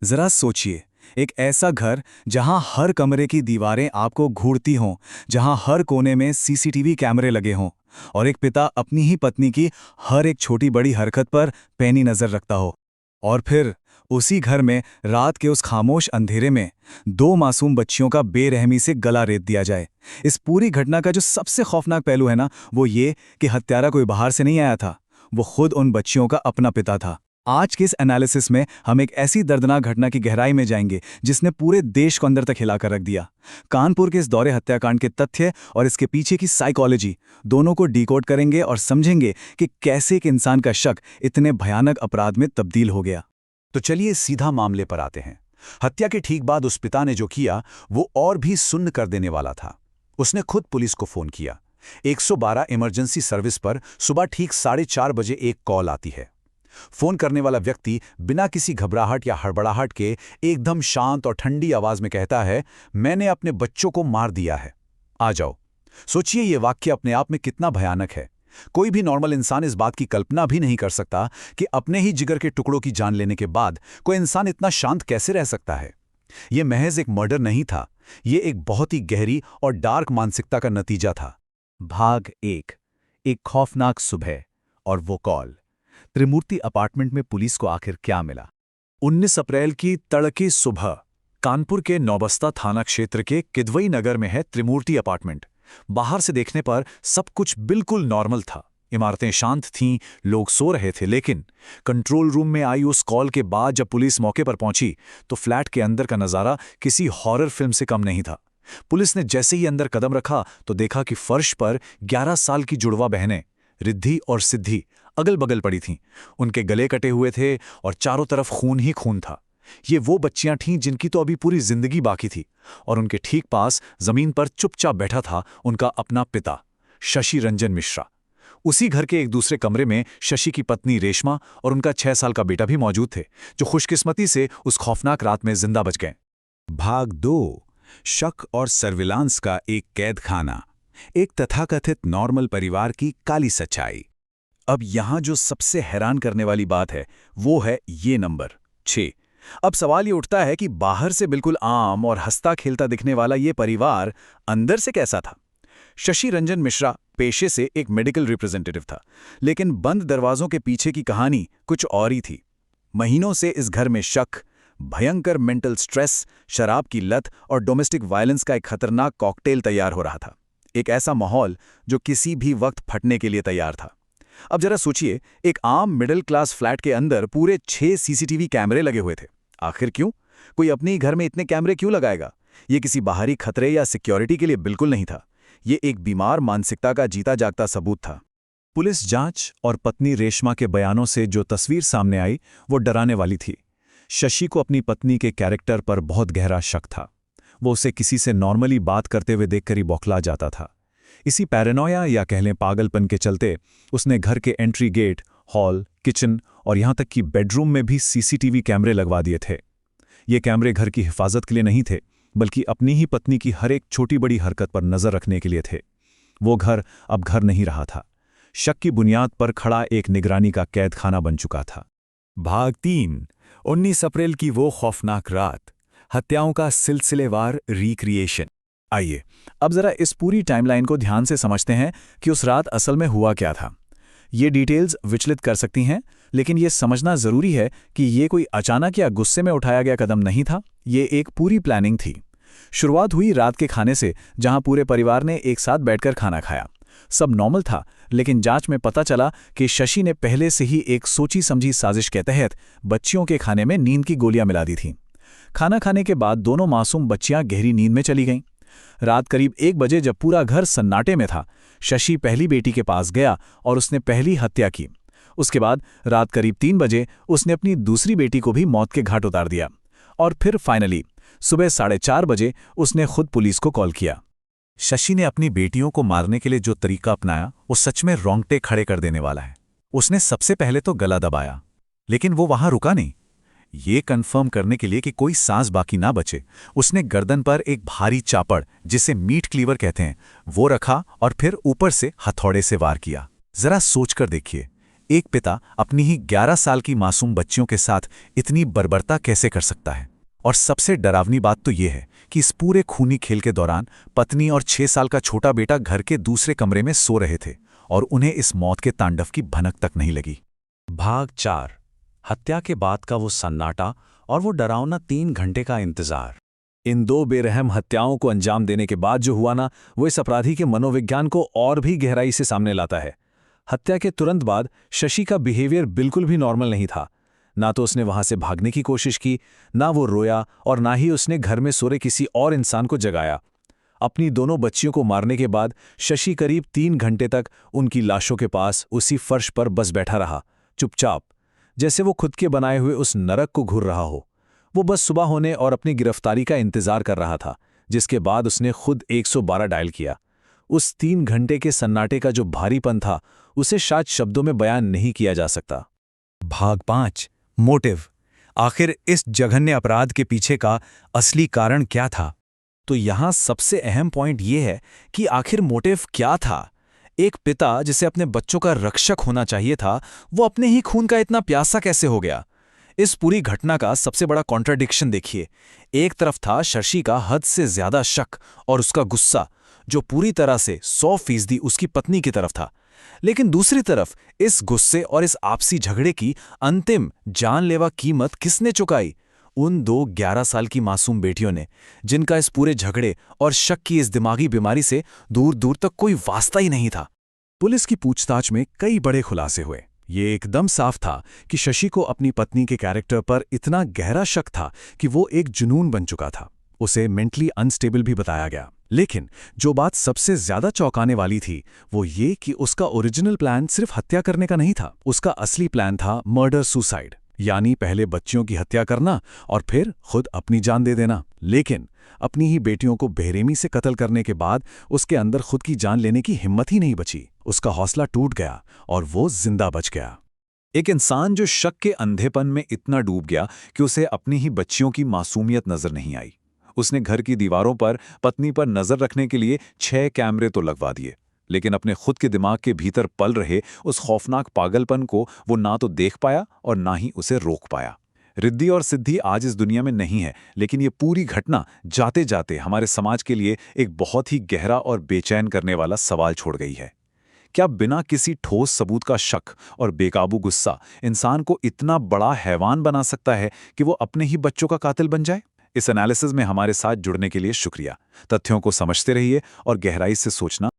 जरा सोचिए, एक ऐसा घर जहां हर कमरे की दीवारें आपको घूरती हों, जहां हर कोने में सीसीटीवी कैमरे लगे हों, और एक पिता अपनी ही पत्नी की हर एक छोटी बड़ी हरकत पर पैनी नजर रखता हो। और फिर उसी घर में रात के उस खामोश अंधेरे में दो मासूम बच्चियों का बेरहमी से गला रेत दिया जाए। इस पूरी घटना का जो सबसे खौफनाक पहलू है ना, वो ये कि हत्यारा कोई बाहर से नहीं आया था, वो खुद उन बच्चियों का अपना पिता था। आज के इस एनालिसिस में हम एक ऐसी दर्दनाक घटना की गहराई में जाएंगे जिसने पूरे देश को अंदर तक हिलाकर रख दिया। कानपुर के इस दौरे हत्याकांड के तथ्य और इसके पीछे की साइकोलॉजी दोनों को डिकोड करेंगे और समझेंगे कि कैसे एक इंसान का शक इतने भयानक अपराध में तब्दील हो गया। तो चलिए सीधा मामले पर आते हैं। हत्या के ठीक बाद उस पिता ने जो किया वो और भी सुन्न कर देने वाला था। उसने खुद पुलिस को फोन किया। 112 इमरजेंसी सर्विस पर सुबह ठीक 4:30 बजे एक कॉल आती है। फोन करने वाला व्यक्ति बिना किसी घबराहट या हड़बड़ाहट के एकदम शांत और ठंडी आवाज में कहता है, मैंने अपने बच्चों को मार दिया है, आ जाओ। सोचिए ये वाक्य अपने आप में कितना भयानक है। कोई भी नॉर्मल इंसान इस बात की कल्पना भी नहीं कर सकता कि अपने ही जिगर के टुकड़ों की जान लेने के बाद कोई इंसान इतना शांत कैसे रह सकता है। यह महज एक मर्डर नहीं था, यह एक बहुत ही गहरी और डार्क मानसिकता का नतीजा था। भाग 1। एक खौफनाक सुबह और वो कॉल। त्रिमूर्ति अपार्टमेंट में पुलिस को आखिर क्या मिला? 19 अप्रैल की तड़की सुबह कानपुर के नौबस्ता थाना क्षेत्र के किदवई नगर में है त्रिमूर्ति अपार्टमेंट। बाहर से देखने पर सब कुछ बिल्कुल नॉर्मल था। इमारतें शांत थीं, लोग सो रहे थे, लेकिन कंट्रोल रूम में आई उस कॉल के बाद जब पुलिस मौके पर पहुंची तो फ्लैट के अंदर का नज़ारा किसी हॉरर फिल्म से कम नहीं था। पुलिस ने जैसे ही अंदर कदम रखा तो देखा कि फर्श पर 11 साल की जुड़वा बहनें रिद्धि और सिद्धि अगल बगल पड़ी थीं। उनके गले कटे हुए थे और चारों तरफ खून ही खून था। ये वो बच्चियां थीं जिनकी तो अभी पूरी जिंदगी बाकी थी, और उनके ठीक पास जमीन पर चुपचाप बैठा था उनका अपना पिता शशि रंजन मिश्रा। उसी घर के एक दूसरे कमरे में शशि की पत्नी रेशमा और उनका 6 साल का बेटा भी मौजूद थे, जो खुशकिस्मती से उस खौफनाक रात में जिंदा बच गए। भाग 2। शक और सर्विलांस का एक कैद खाना। एक तथाकथित नॉर्मल परिवार की काली सच्चाई। अब यहां जो सबसे हैरान करने वाली बात है वो है ये नंबर 6। अब सवाल ये उठता है कि बाहर से बिल्कुल आम और हंसता खेलता दिखने वाला ये परिवार अंदर से कैसा था। शशि रंजन मिश्रा पेशे से एक मेडिकल रिप्रेजेंटेटिव था, लेकिन बंद दरवाजों के पीछे की कहानी कुछ और ही थी। महीनों से इस घर में शक, भयंकर मेंटल स्ट्रेस, शराब की लत और डोमेस्टिक वायलेंस का एक खतरनाक कॉकटेल तैयार हो रहा था। एक ऐसा माहौल जो किसी भी वक्त फटने के लिए तैयार था। अब जरा सोचिए, एक आम मिडिल क्लास फ्लैट के अंदर पूरे 6 सीसीटीवी कैमरे लगे हुए थे। आखिर क्यों? कोई अपने ही घर में इतने कैमरे क्यों लगाएगा? ये किसी बाहरी खतरे या सिक्योरिटी के लिए बिल्कुल नहीं था। ये एक बीमार मानसिकता का जीता जागता सबूत था। पुलिस जांच और पत्नी रेशमा के बयानों से जो तस्वीर सामने आई वो डराने वाली थी। शशि को अपनी पत्नी के कैरेक्टर पर बहुत गहरा शक था। वो उसे किसी से नॉर्मली बात करते हुए देखकर ही बौखला जाता था। इसी पैरानोया या कह लें पागलपन के चलते उसने घर के एंट्री गेट, हॉल, किचन और यहां तक कि बेडरूम में भी सीसीटीवी कैमरे लगवा दिए थे। ये कैमरे घर की हिफाजत के लिए नहीं थे, बल्कि अपनी ही पत्नी की हर एक छोटी बड़ी हरकत पर नजर रखने के लिए थे। वो घर अब घर नहीं रहा था, शक की बुनियाद पर खड़ा एक निगरानी का कैद खाना बन चुका था। भाग 3। 19 अप्रैल की वो खौफनाक रात। हत्याओं का सिलसिलेवार रिक्रिएशन। आइए अब जरा इस पूरी टाइमलाइन को ध्यान से समझते हैं कि उस रात असल में हुआ क्या था। ये डिटेल्स विचलित कर सकती हैं, लेकिन ये समझना जरूरी है कि ये कोई अचानक या गुस्से में उठाया गया कदम नहीं था। ये एक पूरी प्लानिंग थी। शुरुआत हुई रात के खाने से, जहां पूरे परिवार ने एक साथ बैठकर खाना खाया। सब नॉर्मल था, लेकिन जांच में पता चला कि शशि ने पहले से ही एक सोची समझी साजिश के तहत बच्चियों के खाने में नींद की गोलियां मिला दी थीं। खाना खाने के बाद दोनों मासूम बच्चियां गहरी नींद में चली गईं। रात करीब 1 बजे जब पूरा घर सन्नाटे में था, शशि पहली बेटी के पास गया और उसने पहली हत्या की। उसके बाद रात करीब 3 बजे उसने अपनी दूसरी बेटी को भी मौत के घाट उतार दिया। और फिर फाइनली सुबह 4:30 बजे उसने खुद पुलिस को कॉल किया। शशि ने अपनी बेटियों को मारने के लिए जो तरीका अपनाया वो सच में रोंगटे खड़े कर देने वाला है। उसने सबसे पहले तो गला दबाया, लेकिन वो वहां रुका नहीं। ये कंफर्म करने के लिए कि कोई सांस बाकी ना बचे, उसने गर्दन पर एक भारी चापड़, जिसे मीट क्लीवर कहते हैं, वो रखा और फिर ऊपर से हथौड़े से वार किया। जरा सोचकर देखिए, एक पिता अपनी ही 11 साल की मासूम बच्चियों के साथ इतनी बर्बरता कैसे कर सकता है? और सबसे डरावनी बात तो ये है कि इस पूरे खूनी खेल के दौरान पत्नी और 6 साल का छोटा बेटा घर के दूसरे कमरे में सो रहे थे और उन्हें इस मौत के तांडव की भनक तक नहीं लगी। भाग 4। हत्या के बाद का वो सन्नाटा और वो डरावना 3 घंटे का इंतजार। इन 2 बेरहम हत्याओं को अंजाम देने के बाद जो हुआ ना, वो इस अपराधी के मनोविज्ञान को और भी गहराई से सामने लाता है। हत्या के तुरंत बाद शशि का बिहेवियर बिल्कुल भी नॉर्मल नहीं था। ना तो उसने वहां से भागने की कोशिश की, ना वो रोया और ना ही उसने घर में सो रहे किसी और इंसान को जगाया। अपनी दोनों बच्चियों को मारने के बाद शशि करीब 3 घंटे तक उनकी लाशों के पास उसी फर्श पर बस बैठा रहा, चुपचाप, जैसे वो खुद के बनाए हुए उस नरक को घूर रहा हो। वो बस सुबह होने और अपनी गिरफ्तारी का इंतजार कर रहा था, जिसके बाद उसने खुद 112 डायल किया। उस 3 घंटे के सन्नाटे का जो भारीपन था, उसे शायद शब्दों में बयान नहीं किया जा सकता। भाग 5 मोटिव। आखिर इस जघन्य अपराध के पीछे का असली कारण क्या था? तो यहां सबसे अहम पॉइंट यह है कि आखिर मोटिव क्या था। एक पिता जिसे अपने बच्चों का रक्षक होना चाहिए था, वो अपने ही खून का इतना प्यासा कैसे हो गया? इस पूरी घटना का सबसे बड़ा कॉन्ट्राडिक्शन देखिए। एक तरफ था शशि का हद से ज्यादा शक और उसका गुस्सा, जो पूरी तरह से 100% उसकी पत्नी की तरफ था। लेकिन दूसरी तरफ इस गुस्से और इस आपसी झगड़े की अंतिम जानलेवा कीमत किसने चुकाई? उन 2 11 साल की मासूम बेटियों ने, जिनका इस पूरे झगड़े और शक की इस दिमागी बीमारी से दूर दूर तक कोई वास्ता ही नहीं था। पुलिस की पूछताछ में कई बड़े खुलासे हुए। ये एकदम साफ था कि शशि को अपनी पत्नी के कैरेक्टर पर इतना गहरा शक था कि वो एक जुनून बन चुका था। उसे मेंटली अनस्टेबल भी बताया गया। लेकिन जो बात सबसे ज्यादा चौंकाने वाली थी, वो ये कि उसका ओरिजिनल प्लान सिर्फ हत्या करने का नहीं था। उसका असली प्लान था मर्डर सुसाइड, यानी पहले बच्चियों की हत्या करना और फिर खुद अपनी जान दे देना। लेकिन अपनी ही बेटियों को बेरहमी से कत्ल करने के बाद उसके अंदर खुद की जान लेने की हिम्मत ही नहीं बची। उसका हौसला टूट गया और वो जिंदा बच गया। एक इंसान जो शक के अंधेपन में इतना डूब गया कि उसे अपनी ही बच्चियों की मासूमियत नजर नहीं आई। उसने घर की दीवारों पर पत्नी पर नजर रखने के लिए 6 कैमरे तो लगवा दिए, लेकिन अपने खुद के दिमाग के भीतर पल रहे उस खौफनाक पागलपन को वो ना तो देख पाया और ना ही उसे रोक पाया। रिद्धि और सिद्धि आज इस दुनिया में नहीं है, लेकिन ये पूरी घटना जाते जाते हमारे समाज के लिए एक बहुत ही गहरा और बेचैन करने वाला सवाल छोड़ गई है। क्या बिना किसी ठोस सबूत का शक और बेकाबू गुस्सा इंसान को इतना बड़ा हैवान बना सकता है कि वो अपने ही बच्चों का कातिल बन जाए? इस एनालिसिस में हमारे साथ जुड़ने के लिए शुक्रिया। तथ्यों को समझते रहिए और गहराई से सोचना